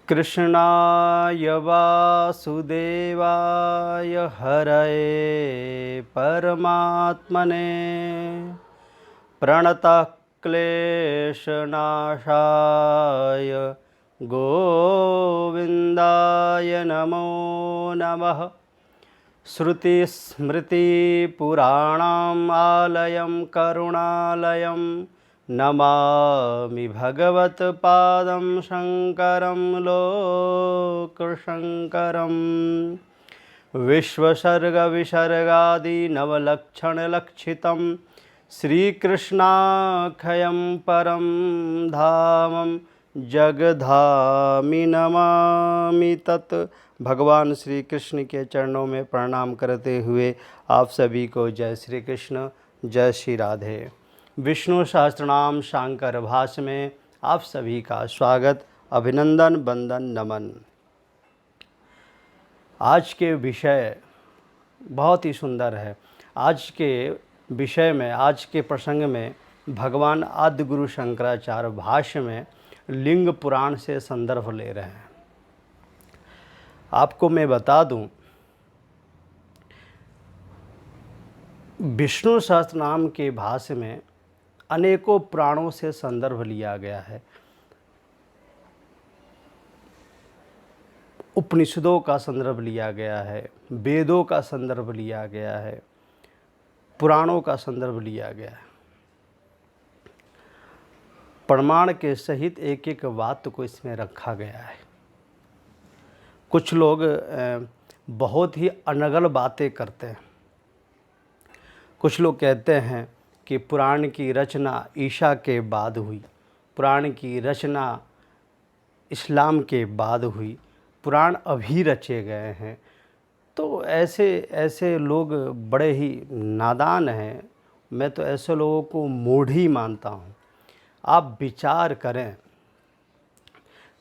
कृष्णाय वासुदेवाय हरये परमात्मने प्रणतः क्लेशनाशाय गोविन्दाय नमो नमः। श्रुतिस्मृतिपुराणानाम् आलयं करुणालयं नमामि भगवत्पादं शङ्करं लोकशङ्करम्। विश्वसर्गविसर्गादिनवलक्षणलक्षितं श्रीकृष्णाख्यं परं धामं जगधामि नमामि तत्। भगवान श्री कृष्ण के चरणों में प्रणाम करते हुए आप सभी को जय श्री कृष्ण, जय श्री राधे। विष्णु सहस्त्रनाम शांकर भाष्य में आप सभी का स्वागत, अभिनंदन, वंदन, नमन। आज के विषय बहुत ही सुंदर है। आज के विषय में, आज के प्रसंग में भगवान आदि गुरु शंकराचार्य भाष्य में लिंग पुराण से संदर्भ ले रहे हैं। आपको मैं बता दूं, विष्णु सहस्त्रनाम के भाष्य में अनेकों पुराणों से संदर्भ लिया गया है। उपनिषदों का संदर्भ लिया गया है, वेदों का संदर्भ लिया गया है, पुराणों का संदर्भ लिया गया है। प्रमाण के सहित एक एक बात को इसमें रखा गया है। कुछ लोग बहुत ही अनगल बातें करते हैं। कुछ लोग कहते हैं कि पुराण की रचना ईसा के बाद हुई, पुराण की रचना इस्लाम के बाद हुई, पुराण अभी रचे गए हैं। तो ऐसे लोग बड़े ही नादान हैं। मैं तो ऐसे लोगों को मूढ़ ही मानता हूँ। आप विचार करें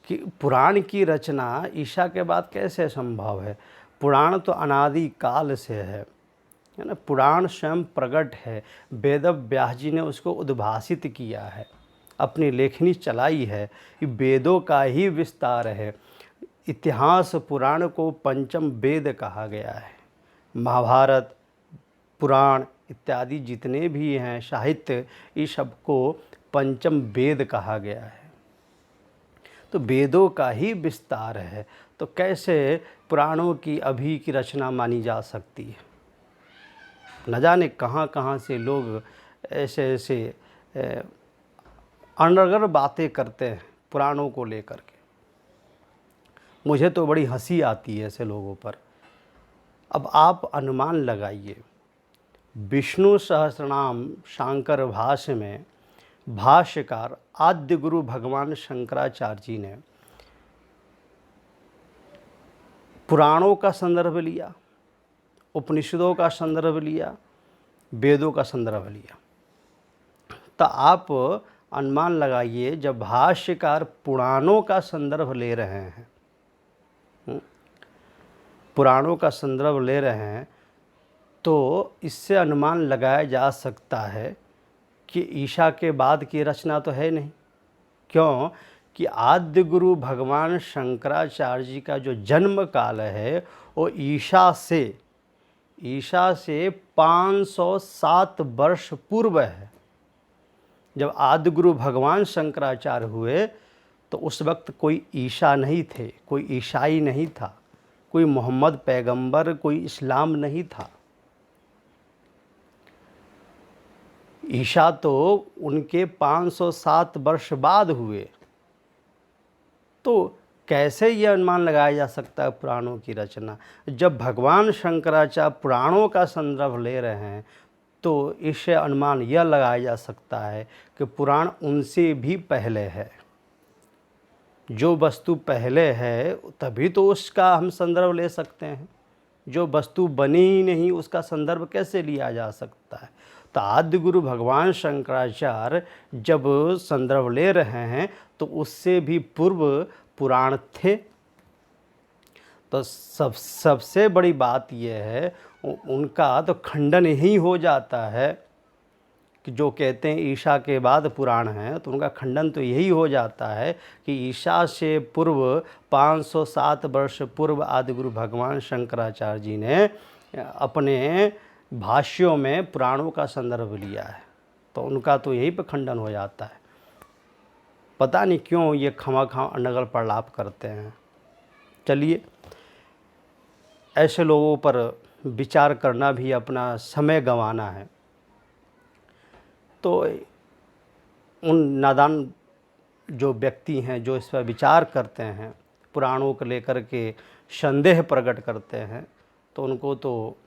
कि पुराण की रचना ईसा के बाद कैसे संभव है। पुराण तो अनादि काल से है ना। पुराण स्वयं प्रकट है। वेद व्यास जी ने उसको उद्भासित किया है, अपनी लेखनी चलाई है। ये वेदों का ही विस्तार है। इतिहास पुराण को पंचम वेद कहा गया है। महाभारत, पुराण इत्यादि जितने भी हैं साहित्य, इस सबको पंचम वेद कहा गया है। तो वेदों का ही विस्तार है। तो कैसे पुराणों की अभी की रचना मानी जा सकती है। न जाने कहाँ कहाँ से लोग ऐसे अनर्गल बातें करते हैं पुराणों को लेकर के। मुझे तो बड़ी हंसी आती है ऐसे लोगों पर। अब आप अनुमान लगाइए, विष्णु सहस्रनाम शांकर भाष्य में भाष्यकार आद्य गुरु भगवान शंकराचार्य जी ने पुराणों का संदर्भ लिया, उपनिषदों का संदर्भ लिया, वेदों का संदर्भ लिया। तो आप अनुमान लगाइए, जब भाष्यकार पुराणों का संदर्भ ले रहे हैं, पुराणों का संदर्भ ले रहे हैं, तो इससे अनुमान लगाया जा सकता है कि ईसा के बाद की रचना तो है नहीं। क्यों कि आद्य गुरु भगवान शंकराचार्य जी का जो जन्म काल है वो ईसा से 507 वर्ष पूर्व है। जब आद्य गुरु भगवान शंकराचार्य हुए तो उस वक्त कोई ईसा नहीं थे, कोई ईसाई नहीं था, कोई मोहम्मद पैगंबर, कोई इस्लाम नहीं था। ईसा तो उनके 507 वर्ष बाद हुए। तो कैसे ये अनुमान लगाया जा सकता है पुराणों की रचना। जब भगवान शंकराचार्य पुराणों का संदर्भ ले रहे हैं तो इससे अनुमान यह लगाया जा सकता है कि पुराण उनसे भी पहले है। जो वस्तु पहले है तभी तो उसका हम संदर्भ ले सकते हैं। जो वस्तु बनी ही नहीं उसका संदर्भ कैसे लिया जा सकता है। तो आद्य गुरु भगवान शंकराचार्य जब संदर्भ ले रहे हैं तो उससे भी पूर्व पुराण थे। तो सबसे बड़ी बात यह है, उनका तो खंडन ही हो जाता है कि जो कहते हैं ईशा के बाद पुराण हैं, तो उनका खंडन तो यही हो जाता है कि ईशा से पूर्व 507 वर्ष पूर्व आदिगुरु भगवान शंकराचार्य जी ने अपने भाष्यों में पुराणों का संदर्भ लिया है, तो उनका तो यही पे खंडन हो जाता है। पता नहीं क्यों ये खामखा अनर्गल प्रलाप करते हैं। चलिए, ऐसे लोगों पर विचार करना भी अपना समय गंवाना है। तो उन नादान जो व्यक्ति हैं जो इस पर विचार करते हैं, पुराणों को लेकर के संदेह प्रकट करते हैं, तो उनको तो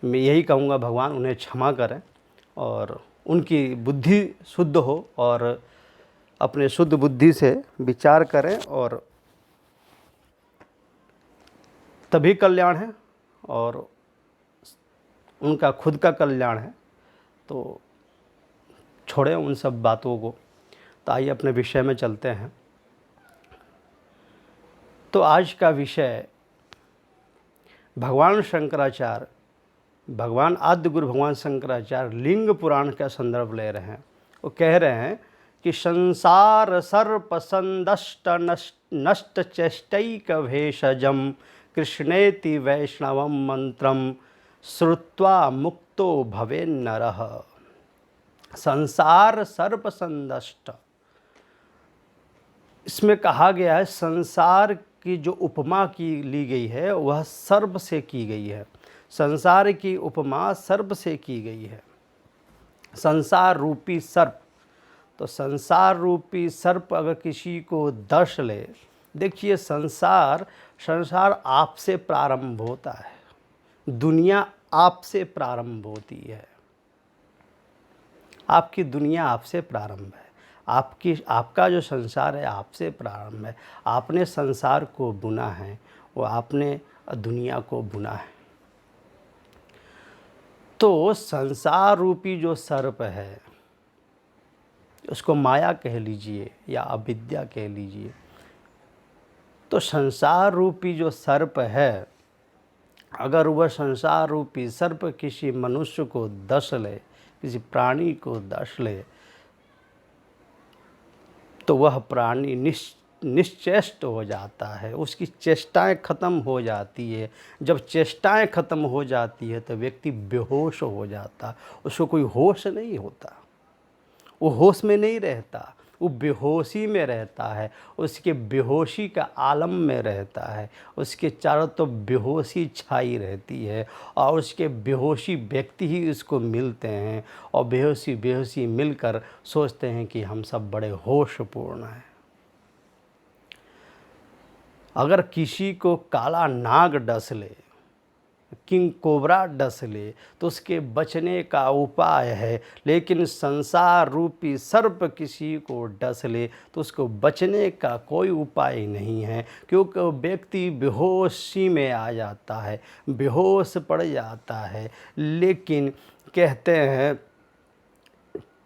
मैं यही कहूँगा भगवान उन्हें क्षमा करें और उनकी बुद्धि शुद्ध हो और अपने शुद्ध बुद्धि से विचार करें, और तभी कल्याण है और उनका खुद का कल्याण है। तो छोड़ें उन सब बातों को। तो आइए अपने विषय में चलते हैं। तो आज का विषय भगवान शंकराचार्य, भगवान आद्य गुरु भगवान शंकराचार्य लिंग पुराण का संदर्भ ले रहे हैं। वो कह रहे हैं कि संसार सर्प संदष्ट नष्ट चेष्टैक भेषजम कृष्णेति वैष्णवम मंत्रम श्रुत्वा मुक्तो भवे नरः। संसार सर्प संदष्ट, इसमें कहा गया है संसार की जो उपमा की ली गई है वह सर्प से की गई है। संसार की उपमा सर्प से की गई है। संसार रूपी सर्प, तो संसार रूपी सर्प अगर किसी को दर्श ले, देखिए संसार आपसे प्रारंभ होता है, दुनिया आपसे प्रारंभ होती है। आपकी दुनिया आपसे प्रारंभ है, आपका जो संसार है आपसे प्रारंभ है। आपने संसार को बुना है, वो आपने दुनिया को बुना है। तो संसार रूपी जो सर्प है, उसको माया कह लीजिए या अविद्या कह लीजिए, तो संसार रूपी जो सर्प है, अगर वह संसार रूपी सर्प किसी मनुष्य को दर्श ले, किसी प्राणी को दर्श ले, तो वह प्राणी निश्चेष्ट हो जाता है, उसकी चेष्टाएं खत्म हो जाती है। जब चेष्टाएं खत्म हो जाती है तो व्यक्ति बेहोश हो जाता, उसको कोई होश नहीं होता, वो होश में नहीं रहता, वो बेहोशी में रहता है, उसके बेहोशी का आलम में रहता है, उसके चारों तरफ बेहोशी छाई रहती है और उसके बेहोशी व्यक्ति ही उसको मिलते हैं और बेहोशी मिलकर सोचते हैं कि हम सब बड़े होशपूर्ण हैं। अगर किसी को काला नाग डस ले, किंग कोबरा डस ले, तो उसके बचने का उपाय है, लेकिन संसार रूपी सर्प किसी को डस ले तो उसको बचने का कोई उपाय नहीं है, क्योंकि व्यक्ति बेहोशी में आ जाता है, बेहोश पड़ जाता है। लेकिन कहते हैं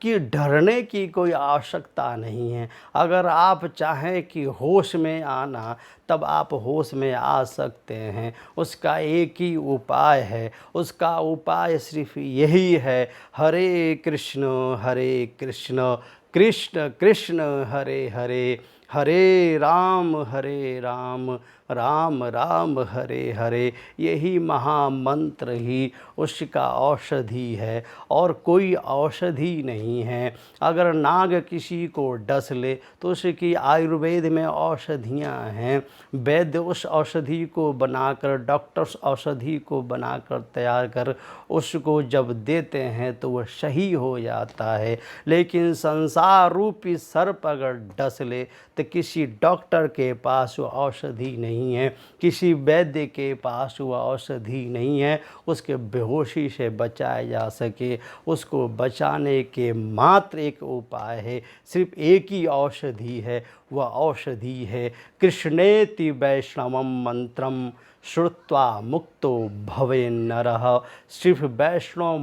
कि डरने की कोई आवश्यकता नहीं है। अगर आप चाहें कि होश में आना, तब आप होश में आ सकते हैं। उसका एक ही उपाय है, उसका उपाय सिर्फ यही है, हरे कृष्ण कृष्ण कृष्ण हरे हरे, हरे राम राम राम हरे हरे। यही महामंत्र ही उसका औषधि है और कोई औषधि नहीं है। अगर नाग किसी को डस ले तो उसकी आयुर्वेद में औषधियाँ हैं, वैद्य उस औषधि को बनाकर, डॉक्टर्स औषधि को बनाकर तैयार कर उसको जब देते हैं तो वह सही हो जाता है। लेकिन संसार रूपी सर्प अगर डस ले तो किसी डॉक्टर के पास वो औषधि नहीं है, किसी वैद्य के पास वो औषधि नहीं है उसके बेहोशी से बचाया जा सके। उसको बचाने के मात्र एक उपाय है, सिर्फ एक ही औषधि है, वह औषधि है कृष्णेति वैष्णवम मंत्रम श्रुत्वा मुक्तो भवे नरः। सिर्फ वैष्णव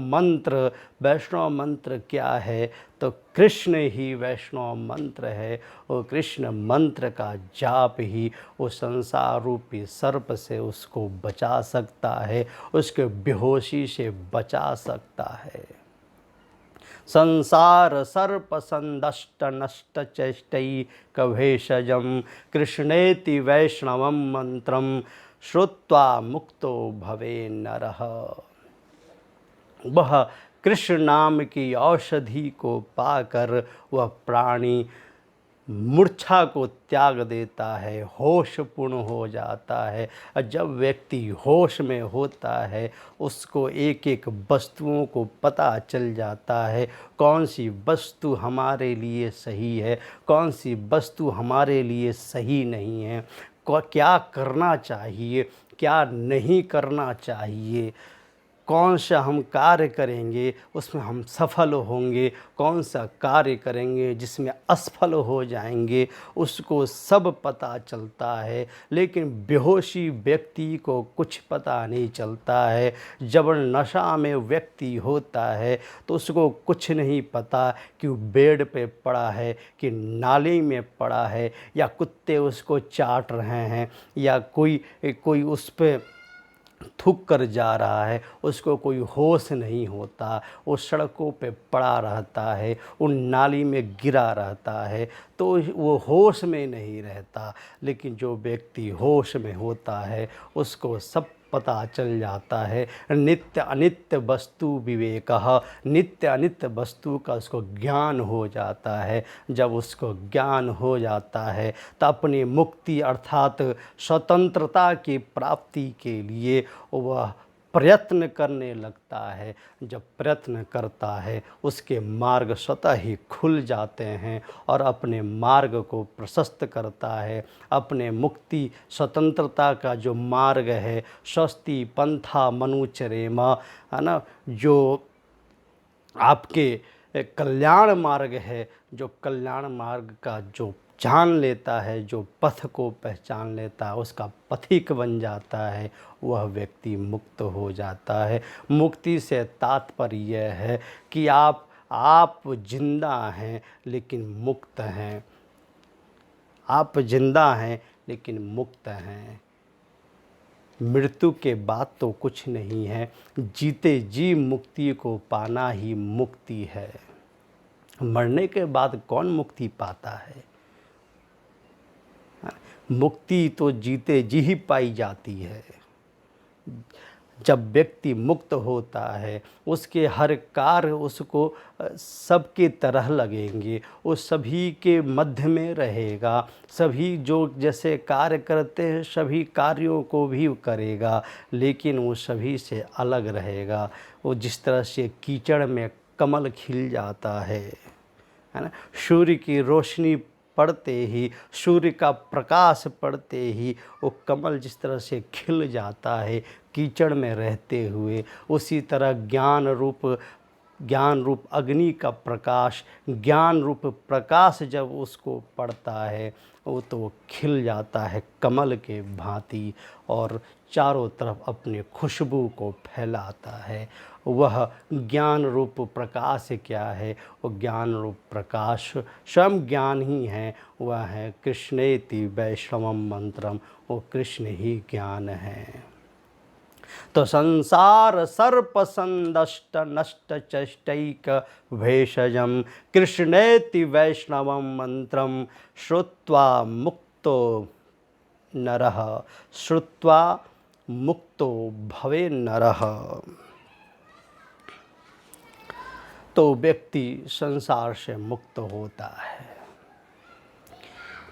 मंत्र क्या है, तो कृष्ण ही वैष्णव मंत्र है। वो कृष्ण मंत्र का जाप ही उस संसार रूपी सर्प से उसको बचा सकता है, उसके बेहोशी से बचा सकता है। संसार सर्प संदष्ट नष्ट चेष्टैक भेषजम कृष्णेति वैष्णवम मंत्रम श्रुत्वा मुक्तो भवे नरः। वह कृष्ण नाम की औषधि को पाकर वह प्राणी मूर्छा को त्याग देता है, होश पूर्ण हो जाता है। और जब व्यक्ति होश में होता है उसको एक एक वस्तुओं को पता चल जाता है, कौन सी वस्तु हमारे लिए सही है, कौन सी वस्तु हमारे लिए सही नहीं है, क्या करना चाहिए, क्या नहीं करना चाहिए, कौन सा हम कार्य करेंगे उसमें हम सफल होंगे, कौन सा कार्य करेंगे जिसमें असफल हो जाएंगे, उसको सब पता चलता है। लेकिन बेहोशी व्यक्ति को कुछ पता नहीं चलता है। जब नशा में व्यक्ति होता है तो उसको कुछ नहीं पता कि वो बेड पे पड़ा है कि नाली में पड़ा है, या कुत्ते उसको चाट रहे हैं, या कोई उस पर थूक कर जा रहा है। उसको कोई होश नहीं होता, वो सड़कों पे पड़ा रहता है, उन नाली में गिरा रहता है, तो वो होश में नहीं रहता। लेकिन जो व्यक्ति होश में होता है उसको सब पता चल जाता है। नित्य अनित्य वस्तु विवेकः, नित्य अनित्य वस्तु का उसको ज्ञान हो जाता है। जब उसको ज्ञान हो जाता है तो अपनी मुक्ति अर्थात स्वतंत्रता की प्राप्ति के लिए वह प्रयत्न करने लगता है। जब प्रयत्न करता है उसके मार्ग स्वतः ही खुल जाते हैं और अपने मार्ग को प्रशस्त करता है। अपने मुक्ति स्वतंत्रता का जो मार्ग है, स्वस्ति पंथा मनुचरेम, है ना, जो आपके कल्याण मार्ग है, जो कल्याण मार्ग का जो जान लेता है, जो पथ को पहचान लेता है, उसका पथिक बन जाता है, वह व्यक्ति मुक्त हो जाता है। मुक्ति से तात्पर्य यह है कि आप जिंदा हैं लेकिन मुक्त हैं। आप जिंदा हैं लेकिन मुक्त हैं। मृत्यु के बाद तो कुछ नहीं है, जीते जी मुक्ति को पाना ही मुक्ति है। मरने के बाद कौन मुक्ति पाता है? मुक्ति तो जीते जी ही पाई जाती है। जब व्यक्ति मुक्त होता है उसके हर कार्य उसको सबके तरह लगेंगे, वो सभी के मध्य में रहेगा, सभी जो जैसे कार्य करते हैं सभी कार्यों को भी करेगा, लेकिन वो सभी से अलग रहेगा। वो जिस तरह से कीचड़ में कमल खिल जाता है ना, सूर्य की रोशनी पड़ते ही, सूर्य का प्रकाश पड़ते ही वो कमल जिस तरह से खिल जाता है कीचड़ में रहते हुए, उसी तरह ज्ञान रूप अग्नि का प्रकाश, ज्ञान रूप प्रकाश जब उसको पड़ता है वो तो खिल जाता है कमल के भांति और चारों तरफ अपनी खुशबू को फैलाता है। वह ज्ञान रूप प्रकाश क्या है? वो ज्ञान रूप प्रकाश स्वयं ज्ञान ही है। वह है कृष्णेति वैष्णवम मंत्रम, वो कृष्ण ही ज्ञान है। तो संसार सर्प संदष्ट नष्ट चेष्टैक भेषजम कृष्णेति वैष्णवम मंत्रम श्रुत्वा मुक्तो नरः, श्रुत्वा मुक्तो भवे नरः। तो व्यक्ति संसार से मुक्त होता है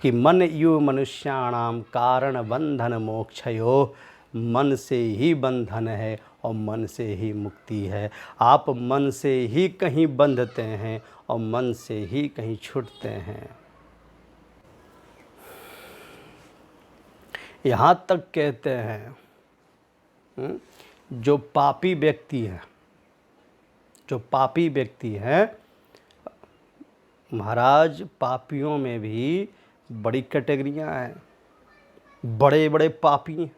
कि मन यु मनुष्याणाम कारण बंधन मोक्षयो, मन से ही बंधन है और मन से ही मुक्ति है। आप मन से ही कहीं बंधते हैं और मन से ही कहीं छूटते हैं। यहाँ तक कहते हैं जो पापी व्यक्ति है, जो पापी व्यक्ति है महाराज, पापियों में भी बड़ी कैटेगरियाँ हैं। बड़े बड़े पापी हैं,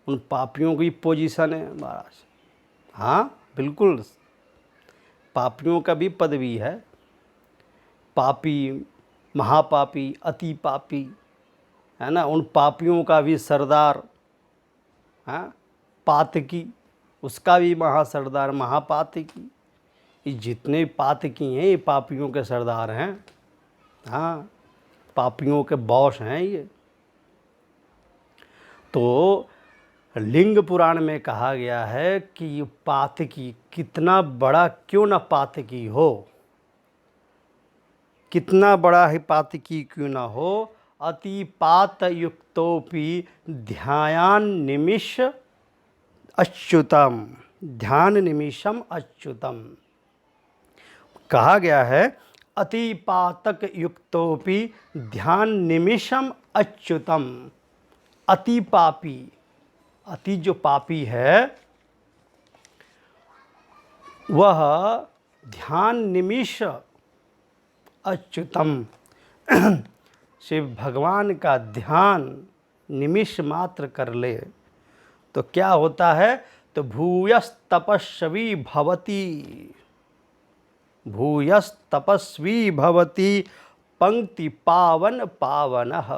उन पापियों की पोजीशन है महाराज। हाँ बिल्कुल, पापियों का भी पदवी है। पापी, महापापी, अति पापी, है ना, उन पापियों का भी सरदार, हाँ, पातकी, उसका भी महासरदार महापातकी, ये जितने पातकी हैं ये पापियों के सरदार हैं। हाँ, पापियों के बॉस हैं ये। तो लिंग पुराण में कहा गया है कि ये पातकी कितना बड़ा क्यों न पातकी हो, कितना बड़ा ही पातकी क्यों न हो, अति पात युक्तोपि ध्यान निमिष अच्युतम, ध्यान निमिषम अच्युतम। कहा गया है अति पातक युक्तोपि ध्यान निमिषम अच्युतम। अति पापी, अति जो पापी है वह ध्यान निमिष अच्युतम, शिव भगवान का ध्यान निमिष मात्र कर ले तो क्या होता है, तो भूयस तपस्वी भवति, भूयस तपस्वी भवति पंक्ति पावन पावनः।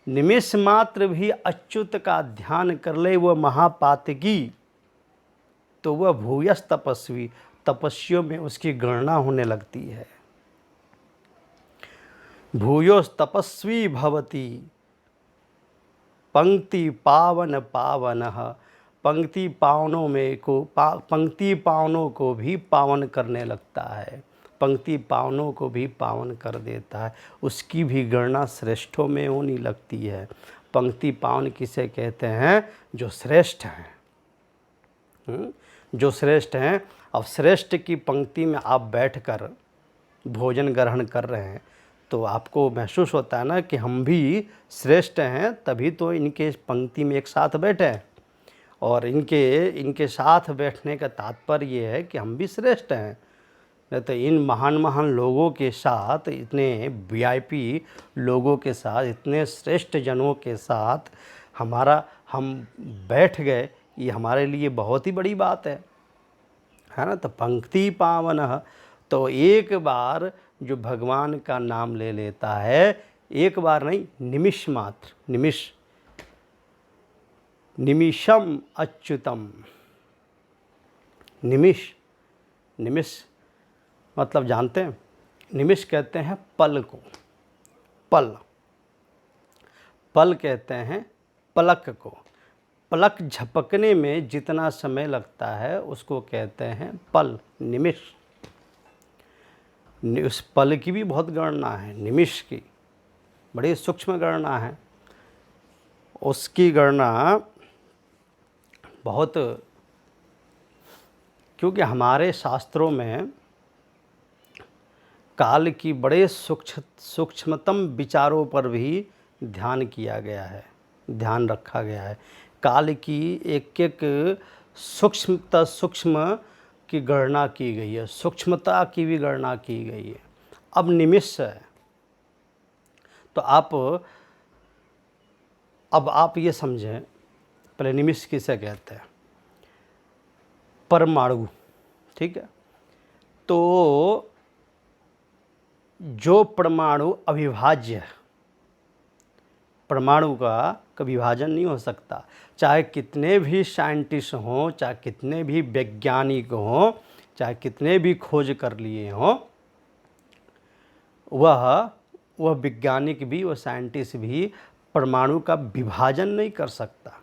निमिष मात्र भी अच्युत का ध्यान कर ले वह महापातकी तो वह भूयस तपस्वी, तपस्वियों में उसकी गणना होने लगती है। भूयोस तपस्वी भवति पंक्ति पावन पावनः, पंक्ति पावनों में को पंक्ति पावनों को भी पावन करने लगता है, पंक्ति पावनों को भी पावन कर देता है, उसकी भी गणना श्रेष्ठों में होने लगती है। पंक्ति पावन किसे कहते हैं, जो श्रेष्ठ हैं, जो श्रेष्ठ हैं। अब श्रेष्ठ की पंक्ति में आप बैठकर भोजन ग्रहण कर रहे हैं तो आपको महसूस होता है ना कि हम भी श्रेष्ठ हैं, तभी तो इनके पंक्ति में एक साथ बैठे हैं। और इनके साथ बैठने का तात्पर्य ये है कि हम भी श्रेष्ठ हैं। नहीं तो इन महान महान लोगों के साथ, इतने वीआईपी लोगों के साथ, इतने श्रेष्ठ जनों के साथ हम बैठ गए, ये हमारे लिए बहुत ही बड़ी बात है ना। तो पंक्ति पावन, तो एक बार जो भगवान का नाम ले लेता है, एक बार नहीं, निमिष मात्र, निमिषम अच्युतम। निमिष मतलब जानते हैं, निमिष कहते हैं पल को, पल कहते हैं पलक को। पलक झपकने में जितना समय लगता है उसको कहते हैं पल, निमिष। उस पल की भी बहुत गणना है, निमिष की बड़ी सूक्ष्म गणना है। उसकी गणना बहुत, क्योंकि हमारे शास्त्रों में काल की बड़े सूक्ष्मतम विचारों पर भी ध्यान किया गया है, ध्यान रखा गया है। काल की एक एक सूक्ष्म की गणना की गई है, सूक्ष्मता की भी गणना की गई है। अब निमिष है तो अब आप ये समझें, पहले निमिष किसे कहते हैं, परमाणु, ठीक है। तो जो परमाणु अविभाज्य है, परमाणु का विभाजन नहीं हो सकता, चाहे कितने भी साइंटिस्ट हों, चाहे कितने भी वैज्ञानिक हों, चाहे कितने भी खोज कर लिए हों, वह वैज्ञानिक भी, वह साइंटिस्ट भी परमाणु का विभाजन नहीं कर सकता।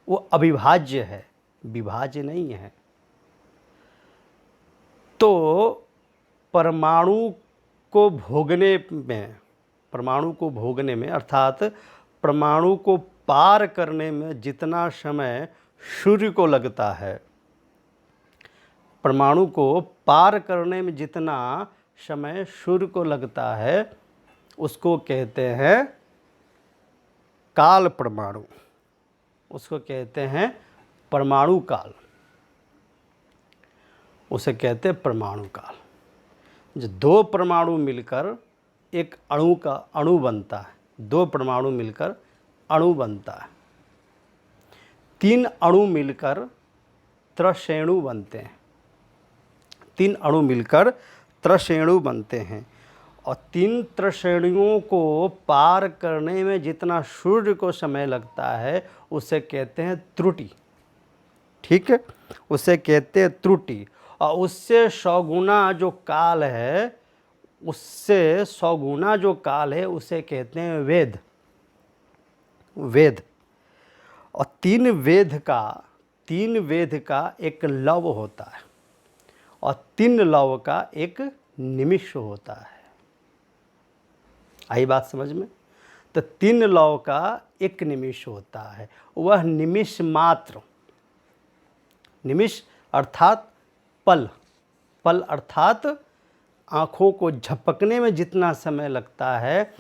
वो अविभाज्य है, विभाज्य नहीं है। तो परमाणु को भोगने में अर्थात परमाणु को पार करने में जितना समय सूर्य को लगता है, परमाणु को पार करने में जितना समय सूर्य को लगता है, उसको कहते हैं काल परमाणु, उसको कहते हैं परमाणु काल, उसे कहते हैं परमाणु काल। जो दो परमाणु मिलकर एक अणु बनता है, दो परमाणु मिलकर अणु बनता है, तीन अणु मिलकर त्रिश्रेणु बनते हैं, तीन अणु मिलकर त्रिश्रेणु बनते हैं। और तीन त्रिश्रेणियों को पार करने में जितना सूर्य को समय लगता है उसे कहते हैं त्रुटि, ठीक है, उसे कहते हैं त्रुटि। और उससे 100 गुना जो काल है, उससे 100 गुना जो काल है उसे कहते हैं वेद। वेद। और तीन वेद का एक लव होता है और 3 लव का एक निमिष होता है। आई बात समझ में? तो 3 लव का एक निमिष होता है, वह निमिष मात्र। निमिष अर्थात पल। पल अर्थात आँखों को झपकने में जितना समय लगता है,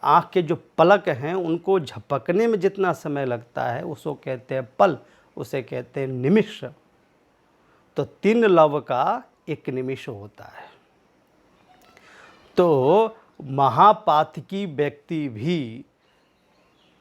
आँख के जो पलक हैं उनको झपकने में जितना समय लगता है उसको कहते हैं पल, उसे कहते हैं निमिष। तो 3 लव का एक निमिष होता है। तो महापातकी व्यक्ति भी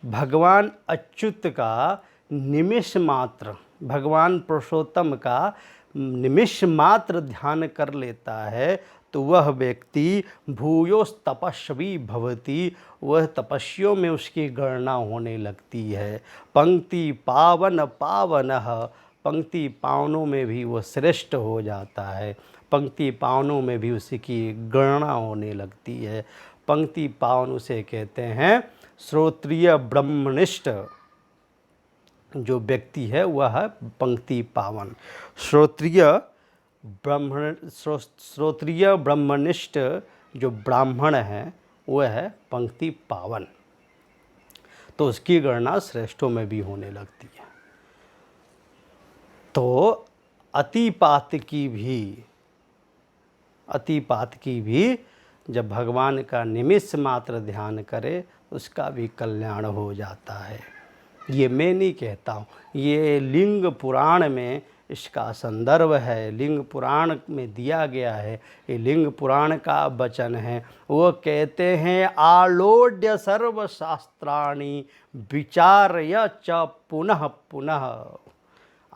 भगवान अच्युत का निमिष मात्र, भगवान पुरुषोत्तम का निमिष मात्र ध्यान कर लेता है तो वह व्यक्ति भूयोस तपस्वी भवति, वह तपस्वियों में उसकी गणना होने लगती है। पंक्ति पावन पावनः, पंक्ति पावनों में भी वह श्रेष्ठ हो जाता है, पंक्ति पावनों में भी उसकी गणना होने लगती है। पंक्ति पावन उसे कहते हैं श्रोत्रिय ब्रह्मनिष्ठ जो व्यक्ति है वह है पंक्ति पावन। श्रोत्रिय ब्रह्मनिष्ठ जो ब्राह्मण है वह है पंक्ति पावन, तो उसकी गणना श्रेष्ठों में भी होने लगती है। तो अतिपात की भी जब भगवान का निमिष मात्र ध्यान करे उसका भी कल्याण हो जाता है। ये मैं नहीं कहता हूँ, ये लिंग पुराण में इसका संदर्भ है, लिंग पुराण में दिया गया है, ये लिंग पुराण का वचन है। वो कहते हैं आलोड्य सर्वशास्त्राणि विचार्य च पुनः पुनः।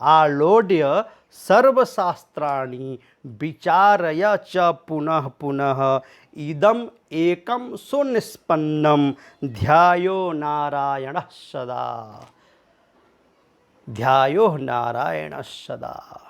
आलोड्य सर्वशास्त्राणि विचार्य च पुनः पुनः इदम एकम सुनिष्पन्नम ध्यायो नारायण सदा। ध्यायो नारायण सदा।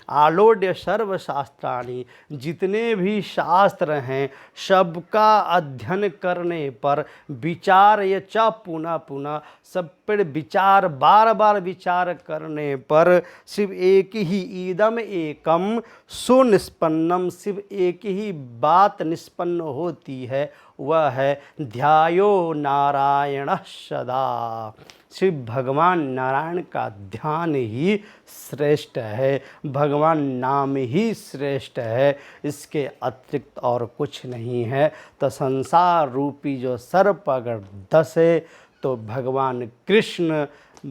आलोड्य सर्वशास्त्राणि, जितने भी शास्त्र हैं सबका अध्ययन करने पर विचार्य च पुनः पुनः, सब पर विचार बार बार विचार करने पर सिर्फ एक ही ईदम एकम सुनिष्पन्नम, सिर्फ एक ही बात निष्पन्न होती है, वह है ध्यायो नारायण सदा। सिर्फ भगवान नारायण का ध्यान ही श्रेष्ठ है, भगवान नाम ही श्रेष्ठ है, इसके अतिरिक्त और कुछ नहीं है। तो संसार रूपी जो सर्प अगर धसे तो भगवान कृष्ण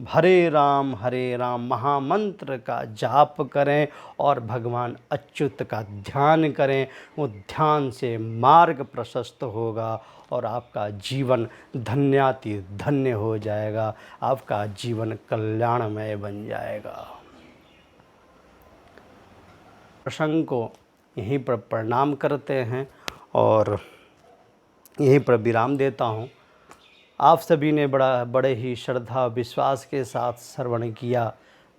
हरे राम महामंत्र का जाप करें और भगवान अच्युत का ध्यान करें। वो ध्यान से मार्ग प्रशस्त होगा और आपका जीवन धन्याति धन्य हो जाएगा, आपका जीवन कल्याणमय बन जाएगा। प्रसंग को यहीं पर प्रणाम करते हैं और यहीं पर विराम देता हूँ। आप सभी ने बड़े ही श्रद्धा विश्वास के साथ श्रवण किया,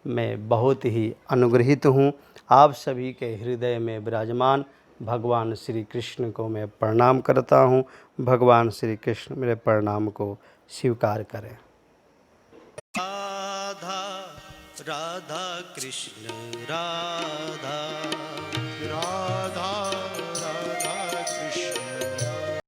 मैं बहुत ही अनुग्रहित हूँ। आप सभी के हृदय में विराजमान भगवान श्री कृष्ण को मैं प्रणाम करता हूँ। भगवान श्री कृष्ण मेरे प्रणाम को स्वीकार करें। राधा राधा कृष्ण राधा।